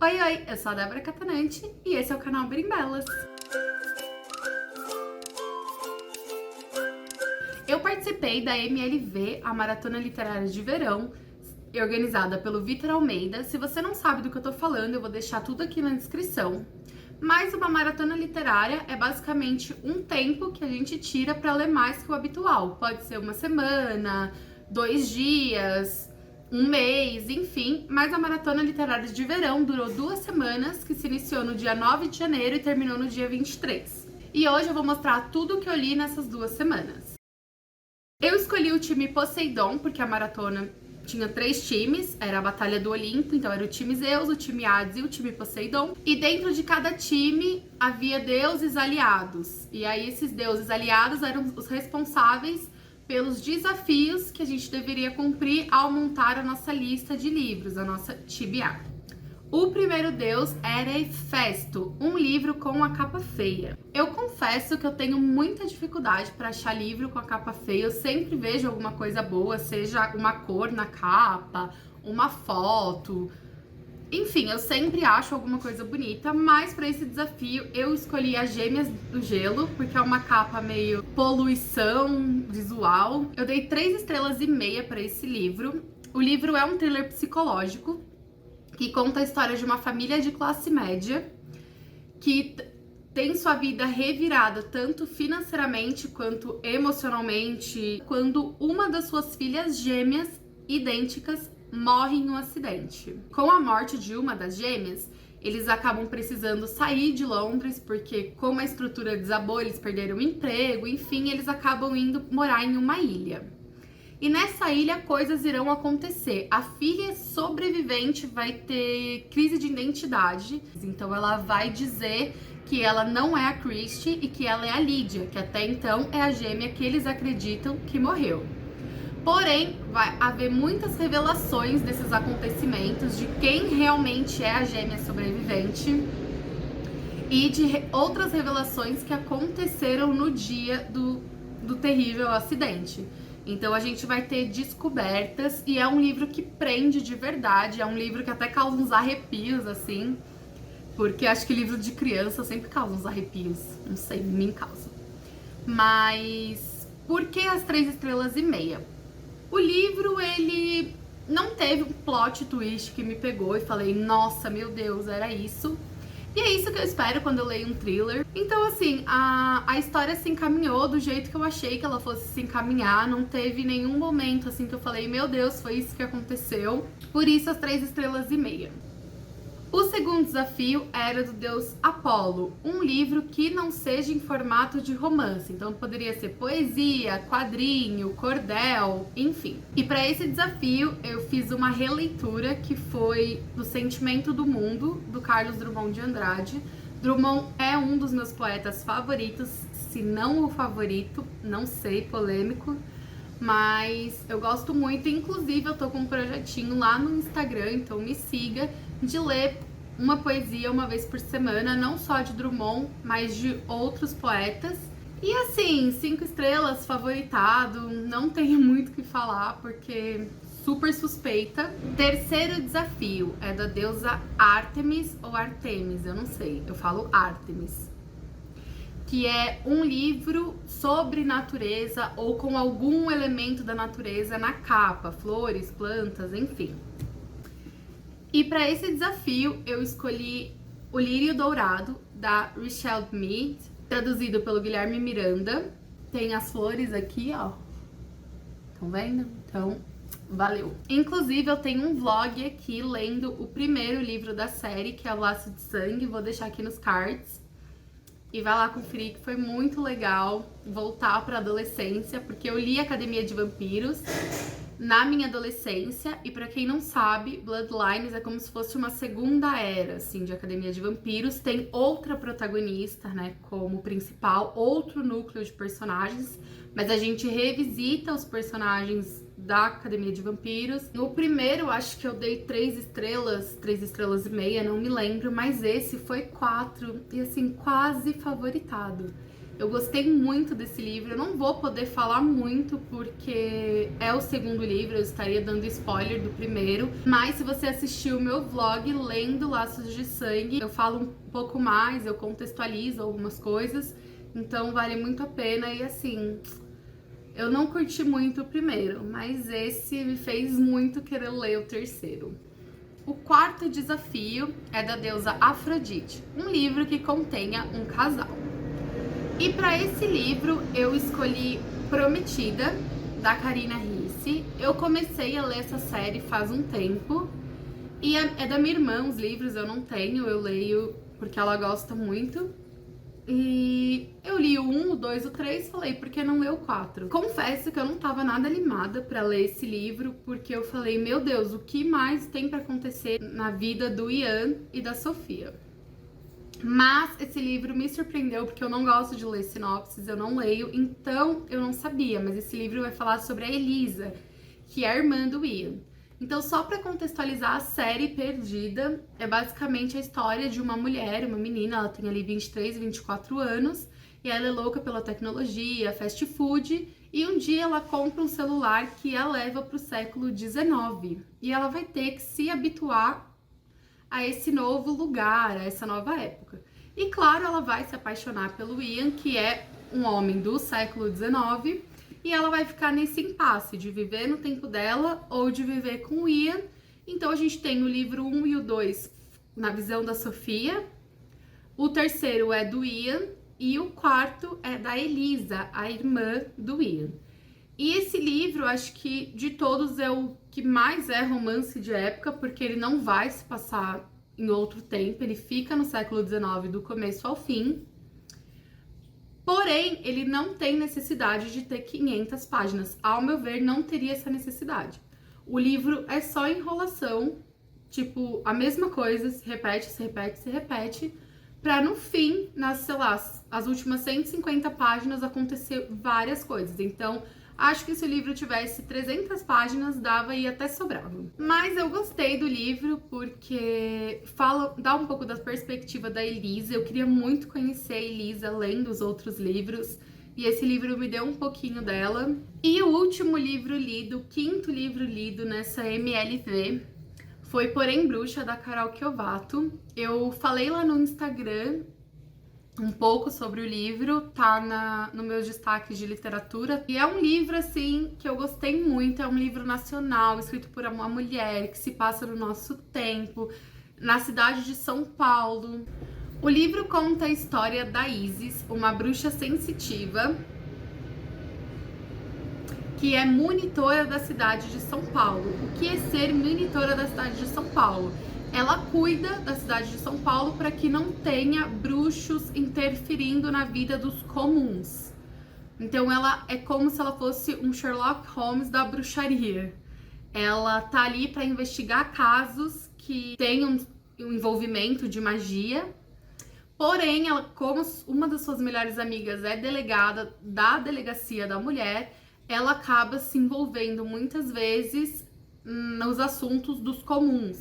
Oi, eu sou a Débora Catanante e esse é o canal Berimbelas. Eu participei da MLV, a Maratona Literária de Verão, organizada pelo Vitor Almeida. Se você não sabe do que eu tô falando, eu vou deixar tudo aqui na descrição. Mas uma maratona literária é basicamente um tempo que a gente tira para ler mais que o habitual. Pode ser uma semana, 2 dias, um mês, enfim. Mas a maratona literária de verão durou 2 semanas, que se iniciou no dia 9 de janeiro e terminou no dia 23. E hoje eu vou mostrar tudo o que eu li nessas 2 semanas. Eu escolhi o time Poseidon, porque a maratona tinha 3 times, era a Batalha do Olimpo, então era o time Zeus, o time Hades e o time Poseidon. E dentro de cada time havia deuses aliados. E aí esses deuses aliados eram os responsáveis pelos desafios que a gente deveria cumprir ao montar a nossa lista de livros, a nossa TBR. O primeiro deus era Hefesto, um livro com a capa feia. Eu confesso que eu tenho muita dificuldade para achar livro com a capa feia. Eu sempre vejo alguma coisa boa, seja uma cor na capa, uma foto. Enfim, eu sempre acho alguma coisa bonita, mas para esse desafio eu escolhi as Gêmeas do Gelo, porque é uma capa meio poluição visual. Eu dei 3,5 estrelas para esse livro. O livro é um thriller psicológico, que conta a história de uma família de classe média que tem sua vida revirada tanto financeiramente quanto emocionalmente quando uma das suas filhas gêmeas idênticas morre em um acidente. Com a morte de uma das gêmeas, eles acabam precisando sair de Londres porque, como a estrutura desabou, eles perderam o emprego, enfim, eles acabam indo morar em uma ilha. E nessa ilha coisas irão acontecer. A filha sobrevivente vai ter crise de identidade. Então ela vai dizer que ela não é a Christie e que ela é a Lídia, que até então é a gêmea que eles acreditam que morreu. Porém, vai haver muitas revelações desses acontecimentos, de quem realmente é a gêmea sobrevivente e de outras revelações que aconteceram no dia do terrível acidente. Então a gente vai ter descobertas e é um livro que prende de verdade, é um livro que até causa uns arrepios, assim, porque acho que livro de criança sempre causa uns arrepios, não sei, me causa. Mas por que as 3,5 estrelas? O livro, ele não teve um plot twist que me pegou e falei, nossa, meu Deus, era isso. E é isso que eu espero quando eu leio um thriller. Então, assim, a história se encaminhou do jeito que eu achei que ela fosse se encaminhar. Não teve nenhum momento, assim, que eu falei, meu Deus, foi isso que aconteceu. Por isso, as 3,5 estrelas. O segundo desafio era do deus Apolo, um livro que não seja em formato de romance. Então poderia ser poesia, quadrinho, cordel, enfim. E para esse desafio eu fiz uma releitura que foi do Sentimento do Mundo, do Carlos Drummond de Andrade. Drummond é um dos meus poetas favoritos, se não o favorito, não sei, polêmico. Mas eu gosto muito, inclusive eu tô com um projetinho lá no Instagram, então me siga, de ler uma poesia uma vez por semana, não só de Drummond, mas de outros poetas. E assim, 5 estrelas, favoritado, não tenho muito o que falar, porque super suspeita. Terceiro desafio é da deusa Ártemis ou Artemis, eu não sei, eu falo Ártemis, que é um livro sobre natureza ou com algum elemento da natureza na capa, flores, plantas, enfim. E para esse desafio eu escolhi O Lírio Dourado, da Richelle Mead, traduzido pelo Guilherme Miranda. Tem as flores aqui, ó. Estão vendo? Então, valeu. Inclusive, eu tenho um vlog aqui lendo o primeiro livro da série, que é O Laço de Sangue. Vou deixar aqui nos cards. E vai lá conferir, que foi muito legal voltar para a adolescência, porque eu li Academia de Vampiros na minha adolescência, e pra quem não sabe, Bloodlines é como se fosse uma segunda era, assim, de Academia de Vampiros. Tem outra protagonista, né, como principal, outro núcleo de personagens, mas a gente revisita os personagens da Academia de Vampiros. No primeiro, acho que eu dei 3 estrelas, 3,5 estrelas, não me lembro, mas esse foi 4, e assim, quase favoritado. Eu gostei muito desse livro, eu não vou poder falar muito porque é o segundo livro, eu estaria dando spoiler do primeiro. Mas se você assistiu o meu vlog lendo Laços de Sangue, eu falo um pouco mais, eu contextualizo algumas coisas. Então vale muito a pena e assim, eu não curti muito o primeiro, mas esse me fez muito querer ler o terceiro. O quarto desafio é da deusa Afrodite, um livro que contenha um casal. E para esse livro eu escolhi Prometida, da Karina Ricci. Eu comecei a ler essa série faz um tempo e é da minha irmã, os livros eu não tenho, eu leio porque ela gosta muito. E eu li o 1, o 2, o 3, falei, por que não ler o 4? Confesso que eu não tava nada animada pra ler esse livro, porque eu falei, meu Deus, o que mais tem pra acontecer na vida do Ian e da Sofia? Mas esse livro me surpreendeu, porque eu não gosto de ler sinopses, eu não leio, então eu não sabia, mas esse livro vai falar sobre a Elisa, que é a irmã do Ian. Então, só para contextualizar, a série Perdida é basicamente a história de uma mulher, uma menina, ela tem ali 23, 24 anos, e ela é louca pela tecnologia, fast food, e um dia ela compra um celular que a leva para o século XIX. E ela vai ter que se habituar a esse novo lugar, a essa nova época. E claro, ela vai se apaixonar pelo Ian, que é um homem do século XIX, e ela vai ficar nesse impasse de viver no tempo dela ou de viver com o Ian. Então a gente tem o livro 1 e o 2 na visão da Sofia, o terceiro é do Ian e o quarto é da Elisa, a irmã do Ian. E esse livro, acho que de todos é o que mais é romance de época, porque ele não vai se passar em outro tempo, ele fica no século XIX do começo ao fim. Porém, ele não tem necessidade de ter 500 páginas. Ao meu ver, não teria essa necessidade. O livro é só enrolação, tipo, a mesma coisa, se repete, se repete, se repete, pra no fim, nas, sei lá, as últimas 150 páginas acontecer várias coisas. Então, acho que se o livro tivesse 300 páginas, dava e até sobrava. Mas eu gostei do livro porque dá um pouco da perspectiva da Elisa. Eu queria muito conhecer a Elisa lendo os outros livros. E esse livro me deu um pouquinho dela. E o último livro lido, o quinto livro lido nessa MLV, foi Porém Bruxa, da Carol Chiovato. Eu falei lá no Instagram um pouco sobre o livro, tá no meus destaques de literatura. E é um livro, assim, que eu gostei muito. É um livro nacional, escrito por uma mulher, que se passa no nosso tempo, na cidade de São Paulo. O livro conta a história da Isis, uma bruxa sensitiva, que é monitora da cidade de São Paulo. O que é ser monitora da cidade de São Paulo? Ela cuida da cidade de São Paulo para que não tenha bruxos interferindo na vida dos comuns. Então ela é como se ela fosse um Sherlock Holmes da bruxaria. Ela tá ali para investigar casos que tenham um envolvimento de magia. Porém, ela, como uma das suas melhores amigas é delegada da delegacia da mulher, ela acaba se envolvendo muitas vezes nos assuntos dos comuns.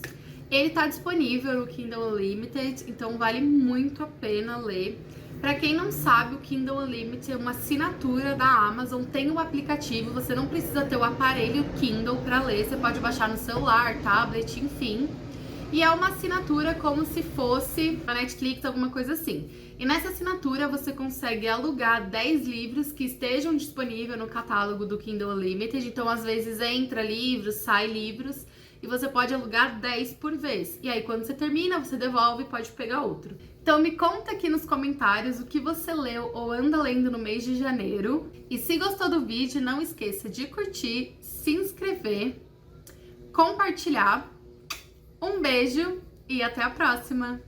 Ele tá disponível no Kindle Unlimited, então vale muito a pena ler. Para quem não sabe, o Kindle Unlimited é uma assinatura da Amazon, tem o aplicativo, você não precisa ter o aparelho Kindle para ler, você pode baixar no celular, tablet, enfim. E é uma assinatura como se fosse a Netflix, alguma coisa assim. E nessa assinatura você consegue alugar 10 livros que estejam disponíveis no catálogo do Kindle Unlimited. Então, às vezes, entra livros, sai livros, e você pode alugar 10 por vez. E aí, quando você termina, você devolve e pode pegar outro. Então, me conta aqui nos comentários o que você leu ou anda lendo no mês de janeiro. E se gostou do vídeo, não esqueça de curtir, se inscrever, compartilhar. Um beijo e até a próxima!